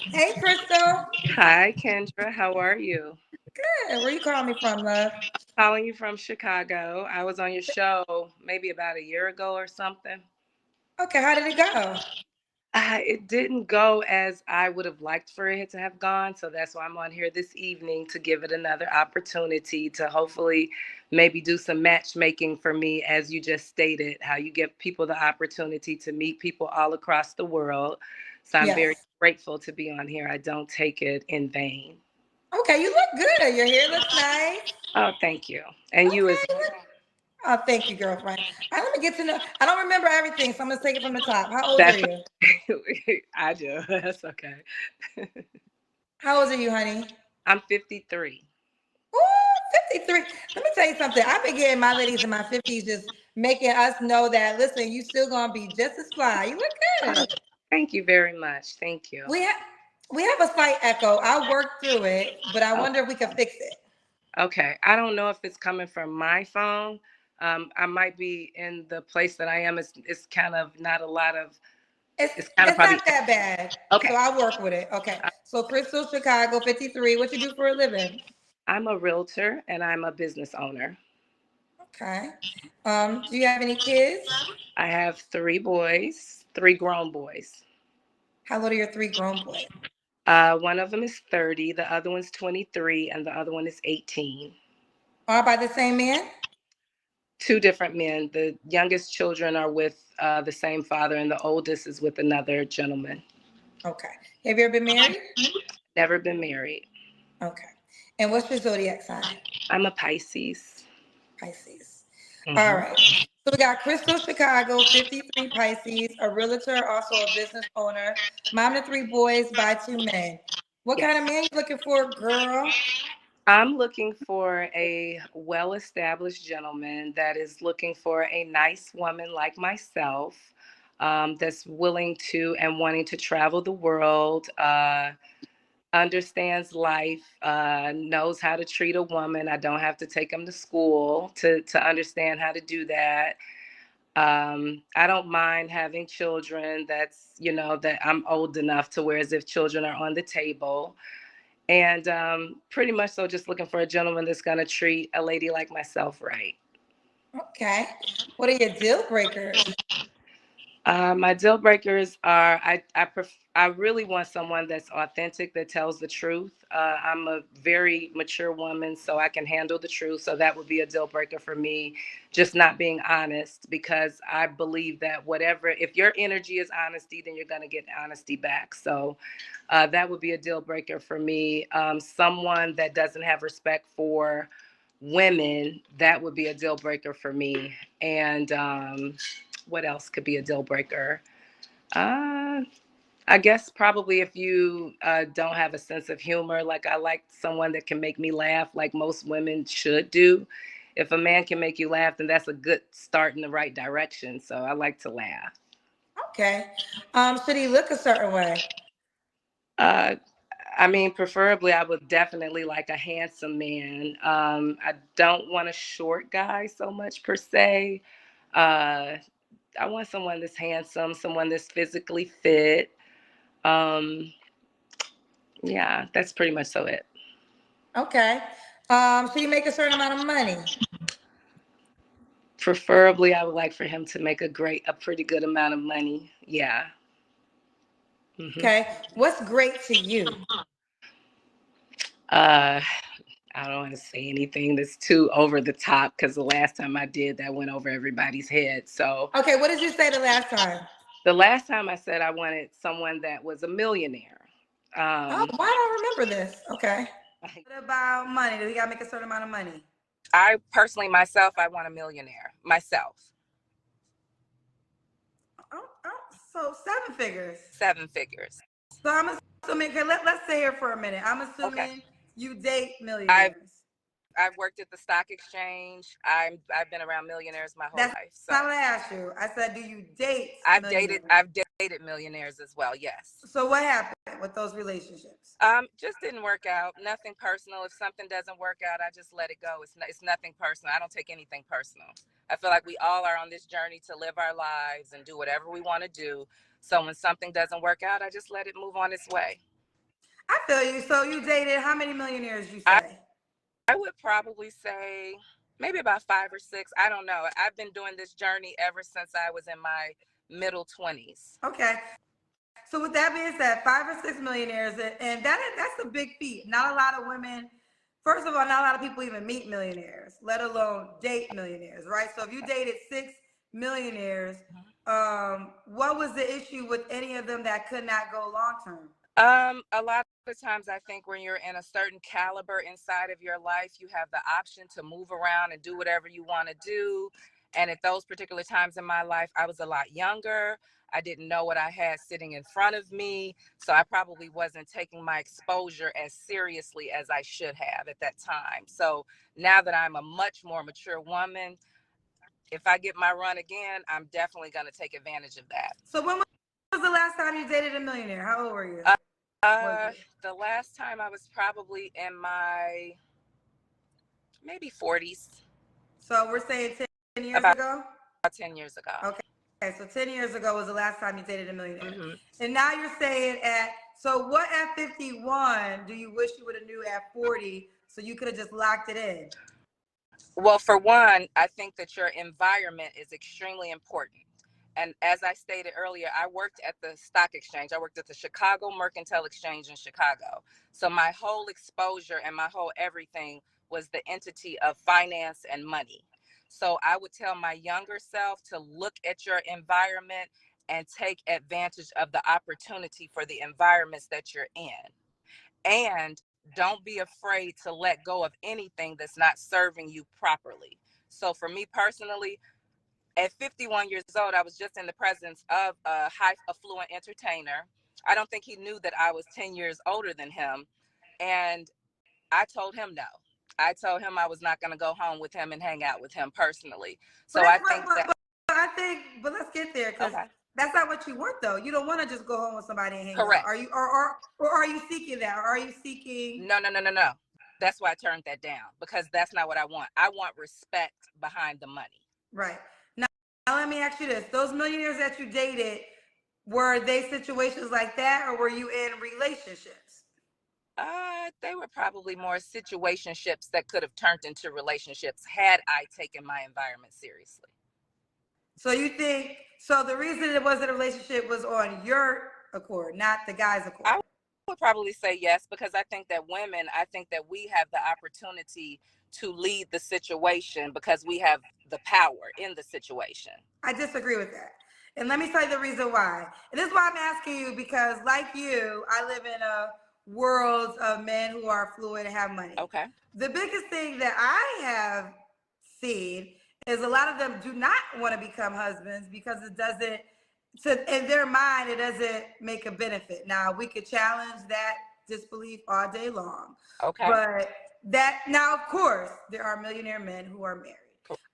Hey, Crystal. Hi, Kendra. How are you? Good. Where you calling me from, love? Calling you from Chicago. I was on your show maybe about a year ago or something. Okay, how did it go? It didn't go as I would have liked for it to have gone, so that's why I'm on here this evening to give it another opportunity to hopefully maybe do some matchmaking for me, as you just stated, how you give people the opportunity to meet people all across the world. So I'm very Yes. grateful to be on here. I don't take it in vain. Okay, you look good. Your hair looks nice. Oh, thank you. And you as Okay. Oh, thank you, girlfriend. All right, let me get to know. I don't remember everything, so I'm gonna take it from the top. How old are That's you? I do. That's okay. How old are you, honey? I'm 53. Ooh, 53. Let me tell you something. I've been getting my ladies in my 50s just making us know that, listen, you still gonna be just as fly. You look Oh, good. thank you very much. Thank you. We have we have a slight echo. I'll work through it, but I Oh, wonder if we can fix it. okay. I don't know if it's coming from my phone. I might be in the place that I am. It's kind of not a lot of. It's It's kind of it's probably not that bad. So okay. I'll work with it. Okay. Uh, So Crystal, Chicago, 53. What you do for a living? I'm a realtor and I'm a business owner. Okay. Do you have any kids? I have three boys, three grown boys. How old are your three grown boys? One of them is 30, the other one's 23, and the other one is 18. All by the same man? Two different men. The youngest children are with the same father, and the oldest is with another gentleman. Okay. Have you ever been married? Never been married. Okay. And what's your zodiac sign? I'm a Pisces. Pisces. All Hmm. right. So we got Crystal Chicago, 53 Pisces, a realtor, also a business owner, mom to three boys by two men. What kind of Yes. man you looking for, girl? I'm looking for a well established gentleman that is looking for a nice woman like myself, that's willing to and wanting to travel the world, understands life, knows how to treat a woman. I don't have to take him to school to understand how to do that. I don't mind having children. That I'm old enough to where as if children are on the table. And pretty much so just looking for a gentleman that's going to treat a lady like myself right. Okay. What are your deal breakers? My deal breakers are I really want someone that's authentic, that tells the truth. I'm a very mature woman, so I can handle the truth. So that would be a deal breaker for me, just not being honest, because I believe that whatever, if your energy is honesty, then you're going to get honesty back. So that would be a deal breaker for me. Someone that doesn't have respect for women, that would be a deal breaker for me. And what else could be a deal breaker? Uh, I guess probably if you don't have a sense of humor, like I like someone that can make me laugh, like most women should do. If a man can make you laugh, then that's a good start in the right direction. So I like to laugh. Okay. Should he look a certain way? Uh, I mean, preferably, I would definitely like a handsome man. I don't want a short guy so much per se. Uh, I want someone that's handsome, someone that's physically fit. Um, yeah, that's pretty much so it. Okay. Should he make a certain amount of money? Preferably, I would like for him to make a pretty good amount of money. Yeah. Hmm. Okay. What's great to you? Uh, I don't want to say anything that's too over the top because the last time I did that went over everybody's head. So Okay, what did you say the last time? the last time I said I wanted someone that was a millionaire. Oh, Um, why don't I remember this? Okay. What about money? Do he gotta make a certain amount of money? I personally, myself, I want a millionaire myself. Oh, so seven figures. Seven figures. So I'm assuming, okay, let's stay here for a minute. I'm Okay. assuming you date I've millionaires. I've worked at the stock exchange. I've been around millionaires my whole That's life. So not what I asked you. I said, do you date I've dated millionaires? I've dated millionaires as well. Yes. So what happened with those relationships? Just didn't work out. Nothing personal. If something doesn't work out, I just let it go. It's nothing personal. I don't take anything personal. I feel like we all are on this journey to live our lives and do whatever we want to do. So when something doesn't work out, I just let it move on its way. I feel you. So you dated how many millionaires you I, say? I would probably say maybe about 5 or 6. I don't know. I've been doing this journey ever since I was in my middle 20s. Okay. So with that being said, 5 or 6 millionaires, and that's a big feat. Not a lot of women. First of all, not a lot of people even meet millionaires, let alone date millionaires, right? So if you dated 6 millionaires, what was the issue with any of them that could not go long term? A lot of times I think when you're in a certain caliber inside of your life, you have the option to move around and do whatever you want to do. And at those particular times in my life, I was a lot younger. I didn't know what I had sitting in front of me. So I probably wasn't taking my exposure as seriously as I should have at that time. So now that I'm a much more mature woman, if I get my run again, I'm definitely going to take advantage of that. So when was the last time you dated a millionaire? How old were you? Was Uh, you? the last time I was probably in my maybe 40s, So we're saying 10 years about ago? 10 years ago. Okay, so 10 years ago was the last time you dated a millionaire. Mm-hmm. And now you're saying so what at 51 do you wish you would have knew at 40 so you could have just locked it in? Well, for one, I think that your environment is extremely important. And as I stated earlier, I worked at the stock exchange. I worked at the Chicago Mercantile Exchange in Chicago. So my whole exposure and my whole everything was the entity of finance and money. So I would tell my younger self to look at your environment and take advantage of the opportunity for the environments that you're in. And don't be afraid to let go of anything that's not serving you properly. So for me personally, at 51 years old, I was just in the presence of a high affluent entertainer. I don't think he knew that I was 10 years older than him. And I told him no. I told him I was not going to go home with him and hang out with him personally. But So that's I think that, but let's get there because okay, that's not what you want though. You don't want to just go home with somebody and hang out. correct. Are you or are you seeking that? Or are you seeking No, no, no, no, no. That's why I turned that down because that's not what I want. I want respect behind the money. right. Now let me ask you this. Those millionaires that you dated, were they situations like that or were you in relationships? They were probably more situationships that could have turned into relationships had I taken my environment seriously. So you think so the reason it wasn't a relationship was on your accord, not the guy's I accord. would probably say yes because I think that we have the opportunity to lead the situation because we have the power in the situation. I disagree with that. And let me tell you the reason why. And this is why I'm asking you because, like you, I live in a world of men who are fluid and have money. Okay. The biggest thing that I have seen is a lot of them do not want to become husbands because it doesn't, in their mind, it doesn't make a benefit. Now, we could challenge that disbelief all day long. Okay. But now, of course, there are millionaire men who are married.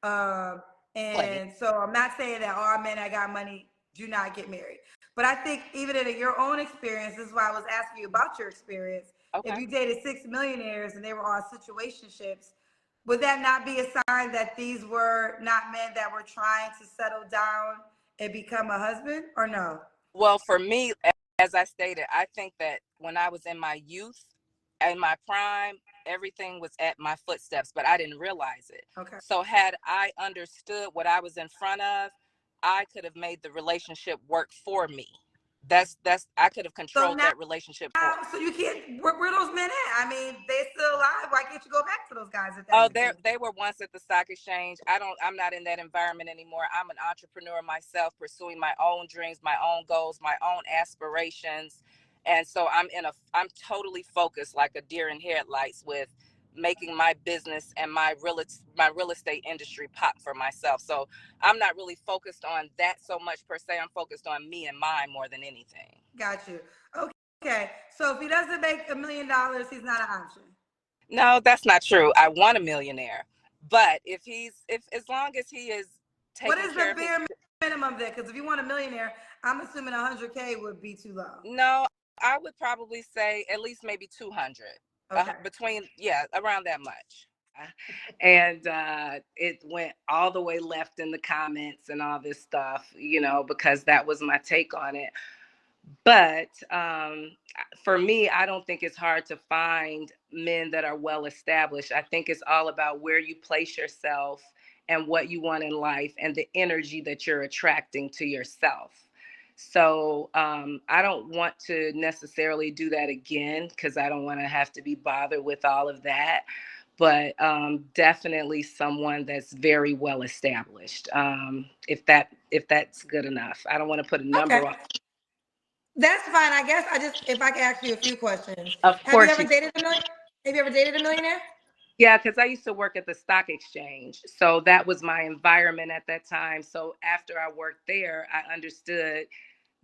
Um, Plenty. and so I'm not saying that all men that got money do not get married. But I think even in your own experience, this is why I was asking you about your experience. If Okay. you dated 6 millionaires and they were all situationships, would that not be a sign that these were not men that were trying to settle down and become a husband or no? Well, for me, as I stated, I think that when I was in my youth and my prime, everything was at my footsteps, but I didn't realize it. Okay. So had I understood what I was in front of, I could have made the relationship work for me. That's I could have So controlled now, that relationship for me. so you can't, where those men at? I mean, they still alive. Why can't you go back to those guys if that's Oh, the case? they were once at the stock exchange. I'm not in that environment anymore. I'm an entrepreneur myself, pursuing my own dreams, my own goals, my own aspirations. And so I'm totally focused like a deer in headlights with making my business and my real estate industry pop for myself. So I'm not really focused on that so much per se. I'm focused on me and mine more than anything. Got you. Okay. So if he doesn't make $1 million, he's not an option. No, that's not true. I want a millionaire. But if as long as he is What taking is care the of his, bare minimum there? Because if you want a millionaire, I'm assuming 100K would be too low. no, I would probably say at least maybe 200, Okay. between, yeah, around that much. And it went all the way left in the comments and all this stuff, because that was my take on it. But for me, I don't think it's hard to find men that are well established. I think it's all about where you place yourself and what you want in life and the energy that you're attracting to yourself. So I don't want to necessarily do that again because I don't want to have to be bothered with all of that. But definitely someone that's very well established. If that's good enough, I don't want to put a Okay. number on. That's fine. I guess if I can ask you a few questions. Of Have you course ever you. dated a million? Have you ever dated a millionaire? Yeah, because I used to work at the stock exchange. So that was my environment at that time. So after I worked there, I understood,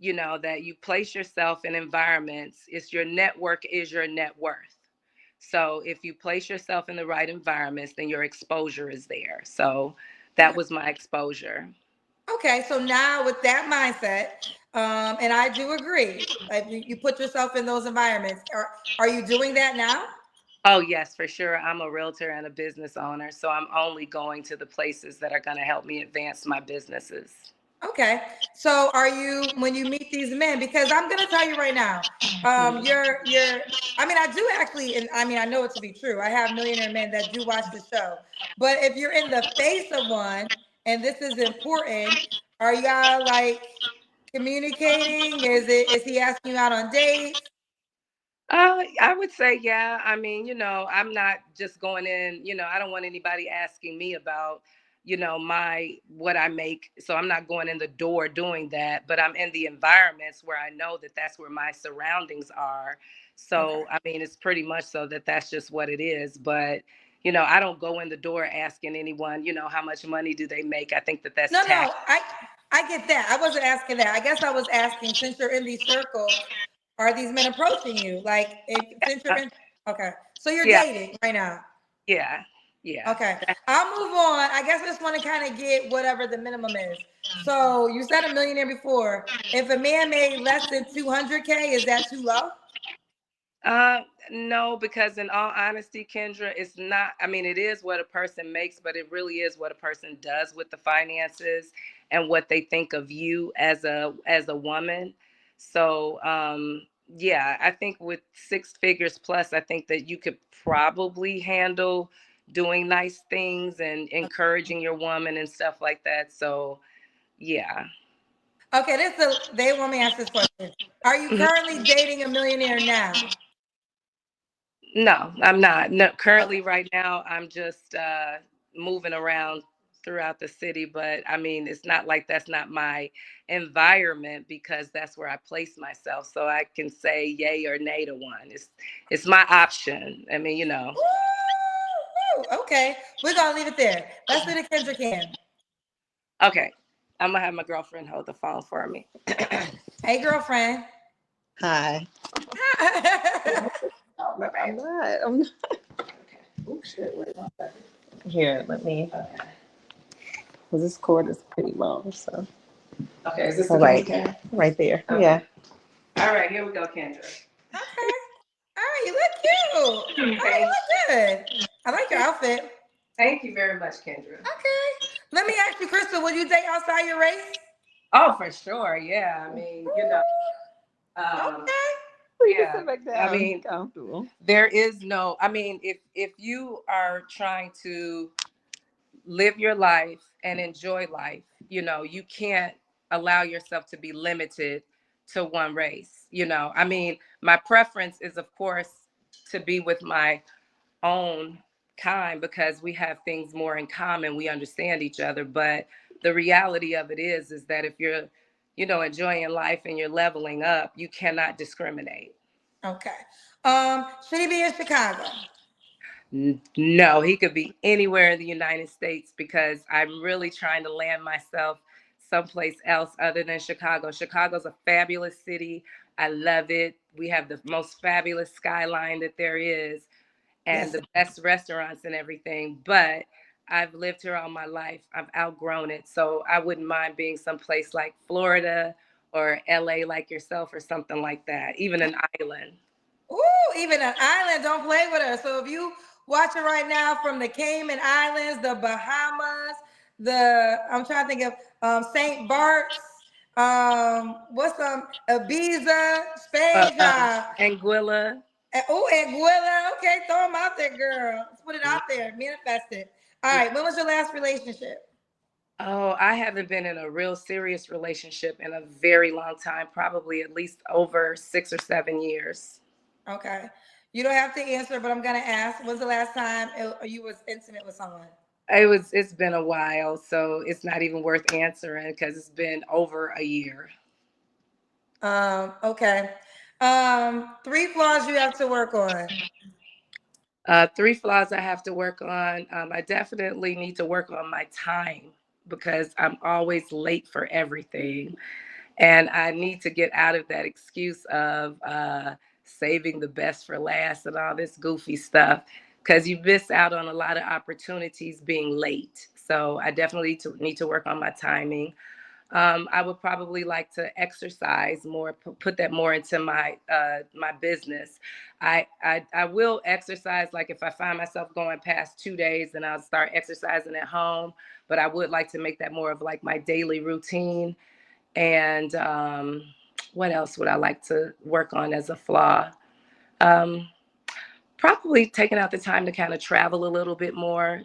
that you place yourself in environments, it's your network is your net worth. So if you place yourself in the right environments, then your exposure is there. So that Okay. was my exposure. Okay. So now with that mindset, and I do agree, like you put yourself in those environments. Are you doing that now? Oh, yes, for sure. I'm a realtor and a business owner. So I'm only going to the places that are going to help me advance my businesses. Okay. So are you when you meet these men, because I'm gonna tell you right now, you're I mean, I do actually, and I mean I know it to be true. I have millionaire men that do watch the show. But if you're in the face of one, and this is important, are y'all like communicating? Is he asking you out on dates? I would say, yeah. I mean, I'm not just going in, I don't want anybody asking me about, my what I make. So I'm not going in the door doing that, but I'm in the environments where I know that that's where my surroundings are. Okay. So, I mean, it's pretty much so that that's just what it is. But, I don't go in the door asking anyone, how much money do they make? I think that that's No, tax. no, I get that. I wasn't asking that. I guess I was asking, since you're in these circles, are these men approaching you? Like, if since you're in, okay, so you're Yeah, dating right now. yeah, yeah. Okay, I'll move on. I guess I just want to kind of get whatever the minimum is. So you said a millionaire before. If a man made less than 200K, is that too low? Uh, no, because in all honesty, Kendra, it's not. I mean, it is what a person makes, but it really is what a person does with the finances and what they think of you as a woman. So, yeah, I think with six figures plus, I think that you could probably handle doing nice things and encouraging your woman and stuff like that. So, yeah. Okay, they want me to ask this question. Are you currently dating a millionaire now? No, I'm not. No, Okay. currently, right now, I'm just moving around throughout the city. But I mean, it's not like that's not my environment because that's where I place myself. So I can say yay or nay to one. It's my option. I mean, Woo! Okay, we're gonna leave it there. Let's do the Kendrick can. Okay, I'm gonna have my girlfriend hold the phone for me. Hey, girlfriend. Hi. Oh, my I'm bad. not. I'm not. Okay. Oh shit! Wait one second. Here, let me. Okay. Because this cord is pretty long, so. Okay. Is this the All right. can? Right there. Okay. Yeah. All right. Here we go, Kendra. Okay. All right, you look cute. All right, you Thank, look good. I like your outfit. thank you very much, Kendra. Okay. Let me ask you, Crystal, would you date outside your race? Oh, for sure. Yeah. I mean, um, Okay. We can yeah. sit back I down. mean, Comfortable. there is no, I mean, if you are trying to live your life and enjoy life, you can't allow yourself to be limited to one race. I mean, my preference is, of course, to be with my own kind because we have things more in common. We understand each other. But the reality of it is that if you're, enjoying life and you're leveling up, you cannot discriminate. Okay. Should he be in Chicago? No, he could be anywhere in the United States because I'm really trying to land myself someplace else other than Chicago. Chicago's a fabulous city. I love it. We have the most fabulous skyline that there is and Yes. the best restaurants and everything. But I've lived here all my life. I've outgrown it. So I wouldn't mind being someplace like Florida or LA like yourself or something like that, even an island. Ooh, even an island, don't play with her. So if you watching right now from the Cayman Islands, the Bahamas, I'm trying to think of St. Bart's, What's Ibiza, Uh, Spain, Anguilla. oh, Anguilla. Okay, throw them out there, girl. Let's put it out there. Manifest it. All right. When was your last relationship? Oh, I haven't been in a real serious relationship in a very long time, probably at least over 6 or 7 years. Okay. You don't have to answer, but I'm gonna ask. When's the last time you was intimate with someone? It's been a while, so it's not even worth answering because it's been over a year. Okay. Three flaws you have to work on. Three flaws I have to work on. I definitely need to work on my time because I'm always late for everything. And I need to get out of that excuse of saving the best for last and all this goofy stuff because you miss out on a lot of opportunities being late. So I definitely need to work on my timing. I would probably like to exercise more, put that more into my business. I will exercise. Like if I find myself going past 2 days, then I'll start exercising at home. But I would like to make that more of like my daily routine. And what else would I like to work on as a flaw? Um, Probably taking out the time to kind of travel a little bit more,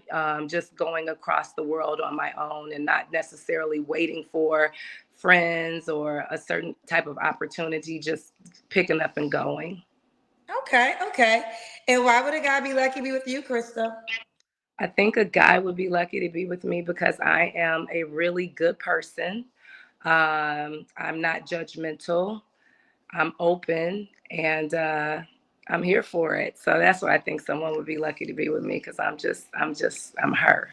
just going across the world on my own and not necessarily waiting for friends or a certain type of opportunity, just picking up and going. Okay, okay. And why would a guy be lucky to be with you, Crystal? I think a guy would be lucky to be with me because I am a really good person. I'm not judgmental. I'm open and I'm here for it. So that's why I think someone would be lucky to be with me because I'm her.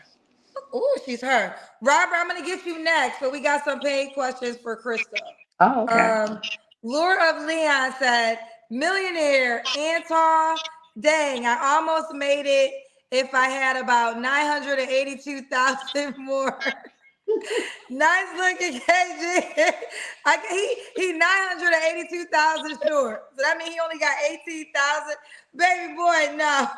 Oh, she's her. Robert, I'm gonna get you next, but we got some paid questions for Crystal. Oh, okay. Um, Lure of Leon said, millionaire, Anton, dang, I almost made it if I had about 982,000 more. Nice looking KG. He 982,000 short. So that means he only got 18,000. Baby boy, no.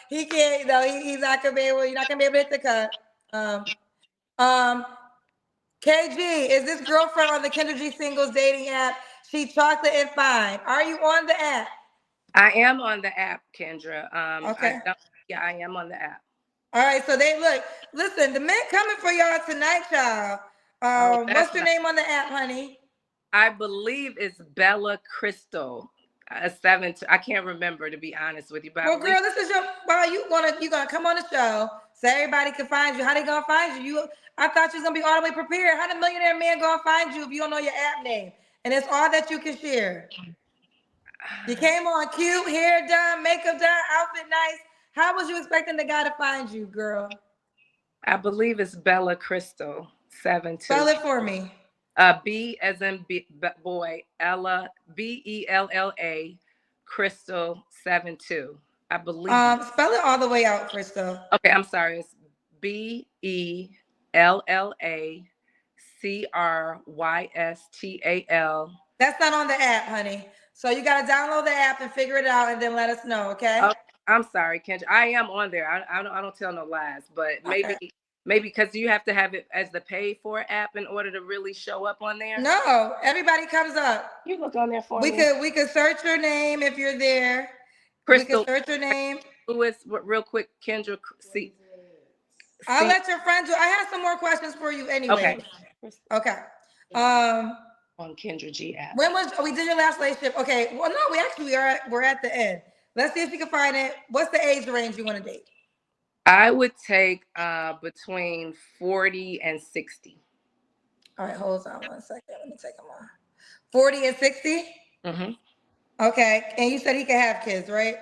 He can't, no, he's not gonna be able, you're not gonna be able to hit the cut. Um, um, KG, is this girlfriend on the Kendra G singles dating app? She chocolate and fine. Are you on the app? I am on the app, Kendra. I Okay. don't, yeah, I am on the app. All right. So they look. Listen, the men coming for y'all tonight, y'all. Oh, What's that's your not. name on the app, honey? I believe it's Bella Crystal. A seven. I can't remember to be honest with you, but I Well, believe. girl, this is your. Well, you gonna come on the show so everybody can find you. How they gonna find you? I thought you was gonna be all the way prepared. How the millionaire man gonna find you if you don't know your app name? And it's all that you can share. You came on cute, hair done, makeup done, outfit nice. How was you expecting the guy to find you, girl? I believe it's Bella Crystal 72. Spell it for me. B as in boy, Ella, Bella, Crystal 72. I believe. Spell it all the way out, Crystal. Okay, I'm sorry. It's Bellacrystal. That's not on the app, honey. So you gotta download the app and figure it out, and then let us know. Okay. Oh, I'm sorry, Kendra. I am on there. I don't tell no lies, but Okay. maybe because you have to have it as the paid for app in order to really show up on there. No, everybody comes up. You look on there for We me, could we could search your name if you're there. We could Crystal search your name. Lewis. Real quick, Kendra. See, I'll see. let your friend do. I have some more questions for you anyway. Okay. Okay. Um, On Kendra G app. when was we did your last relationship? Okay. Well, no, we're at the end. Let's see if we can find it. What's the age range you want to date? I would take between 40 and 60. All right, hold on one second. Let me take them all. 40 and 60? Hmm. Okay. And you said he could have kids, right?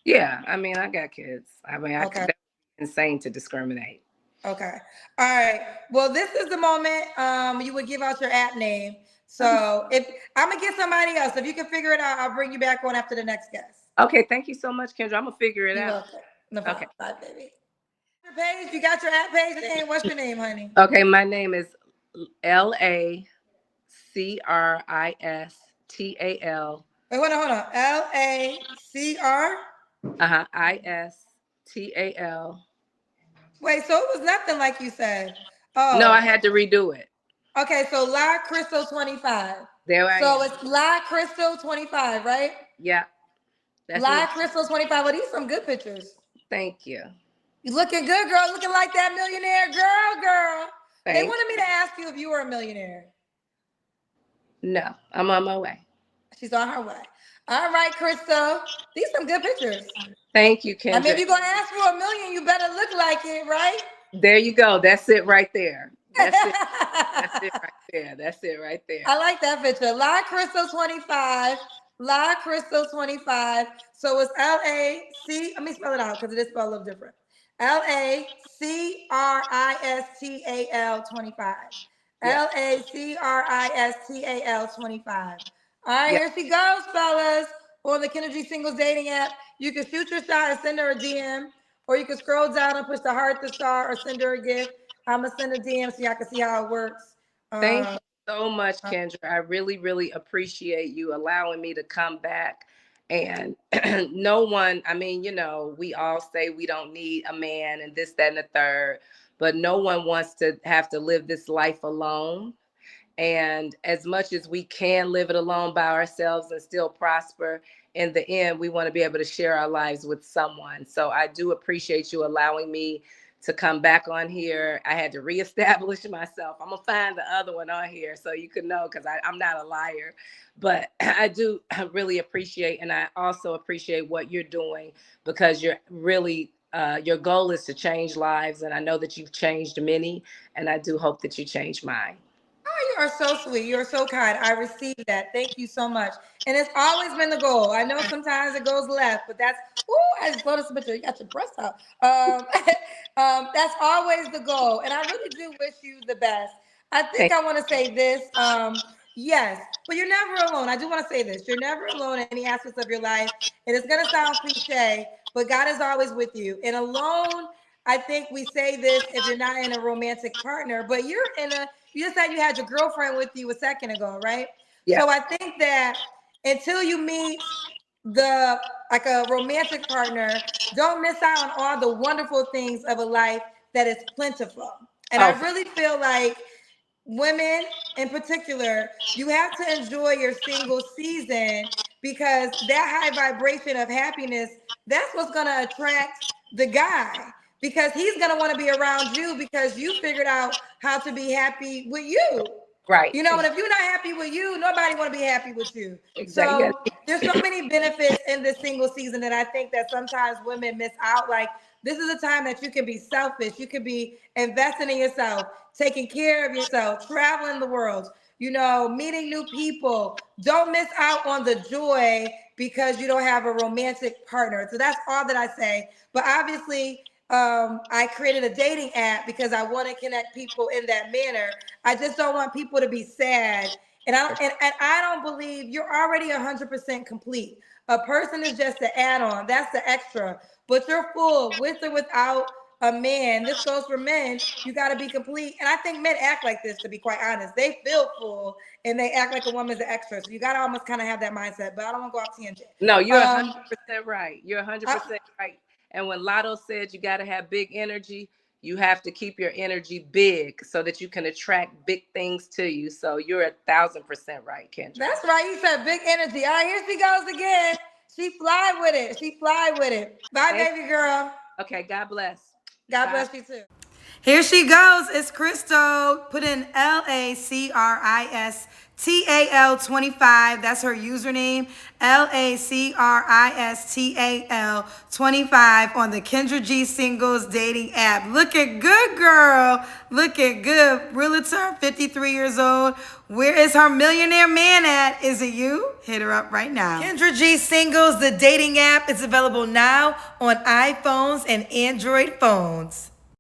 Yeah, I mean, I got kids. I mean, Okay. that's insane to discriminate. Okay. All right. Well, this is the moment you would give out your app name. Okay. So if I'm gonna get somebody else, if you can figure it out, I'll bring you back on after the next guest. Okay, thank you so much, Kendra. I'm gonna figure it You're out. welcome. No Okay. problem. Bye, baby. Your page, you got your app page name. What's your name, honey? Okay, my name is Lacristal. Wait, hold on. LACR. Istal. Wait, so it was nothing like you said. No, Oh, I had to redo it. okay. So La Crystal 25. There I So am. it's La Crystal 25, right? Yeah, that's me. La Crystal 25. Well, these some good pictures. Thank you. You looking good, girl. Looking like that millionaire girl. They Thank wanted me you. to ask you if you were a millionaire. No, I'm on my way. She's on her way. All right, Crystal. These some good pictures. Thank you, I mean, if Kendra. you're gonna ask for a million, you better look like it, right? There you go. That's it right there. That's it. That's it right there. That's it right I there. like that picture. La Crystal 25. La Crystal 25. So it's L-A-C. Let me spell it out because it is spelled a little different. Lacristal 25. Yes. Lacristal 25. All right, Yes. here she goes, fellas. On the Kennedy Singles Dating app, you can shoot your shot and send her a DM, or you can scroll down and push the heart, the star, or send her a gift. I'm gonna send a DM so y'all can see how it works. Thank you Um, so much, Kendra. I really, really appreciate you allowing me to come back. And no one, I mean, we all say we don't need a man and this, that, and the third, but no one wants to have to live this life alone. And as much as we can live it alone by ourselves and still prosper, in the end, we want to be able to share our lives with someone. So I do appreciate you allowing me to come back on here. I had to reestablish myself. I'm gonna find the other one on here so you can know, because I'm not a liar. But I do really appreciate, and I also appreciate what you're doing, because you're really your goal is to change lives, and I know that you've changed many, and I do hope that you change mine. Oh, you are so sweet. You are so kind. I received that. Thank you so much. And it's always been the goal. I know sometimes it goes left, but that's, ooh, I just noticed a picture. You got your breast out. That's always the goal. And I really do wish you the best. I think Thank I want to say this. Yes, but you're never alone. I do want to say this. You're never alone in any aspects of your life. It is going to sound cliche, but God is always with you. And alone, I think we say this if you're not in a romantic partner, but you're in a, you just said you had your girlfriend with you a second ago, right? Yeah. So I think that until you meet the like a romantic partner, don't miss out on all the wonderful things of a life that is plentiful. And I Oh, really feel like women in particular, you have to enjoy your single season, because that high vibration of happiness, that's what's going to attract the guy, because he's going to want to be around you because you figured out how to be happy with you. right. You know, and if you're not happy with you, nobody want to be happy with you. Exactly. So there's so many benefits in this single season that I think that sometimes women miss out. Like, this is a time that you can be selfish. You can be investing in yourself, taking care of yourself, traveling the world, meeting new people. Don't miss out on the joy because you don't have a romantic partner. So that's all that I say. But obviously, I created a dating app because I want to connect people in that manner. I just don't want people to be sad. And and I don't believe you're already 100% complete. A person is just the add-on. That's the extra. But you're full with or without a man. This goes for men. You got to be complete. And I think men act like this, to be quite honest. They feel full and they act like a woman's an extra. So you got to almost kind of have that mindset. But I don't want to go off tangent. No, you're Um, 100% right. You're I, 100% right. And when Lotto said you got to have big energy, you have to keep your energy big so that you can attract big things to you. So you're 1,000% right, Kendra. that's right. You said big energy. All right, here she goes again. She fly with it. She fly with it. Bye, Thank baby girl. you. Okay, God bless. God Bye. bless you too. Here she goes. It's Crystal. Put in LACRISTAL 25. That's her username. LACRISTAL 25 on the Kendra G Singles dating app. Looking good, girl. Looking good. Realtor, 53 years old. Where is her millionaire man at? Is it you? Hit her up right now. Kendra G Singles, the dating app, is available now on iPhones and Android phones.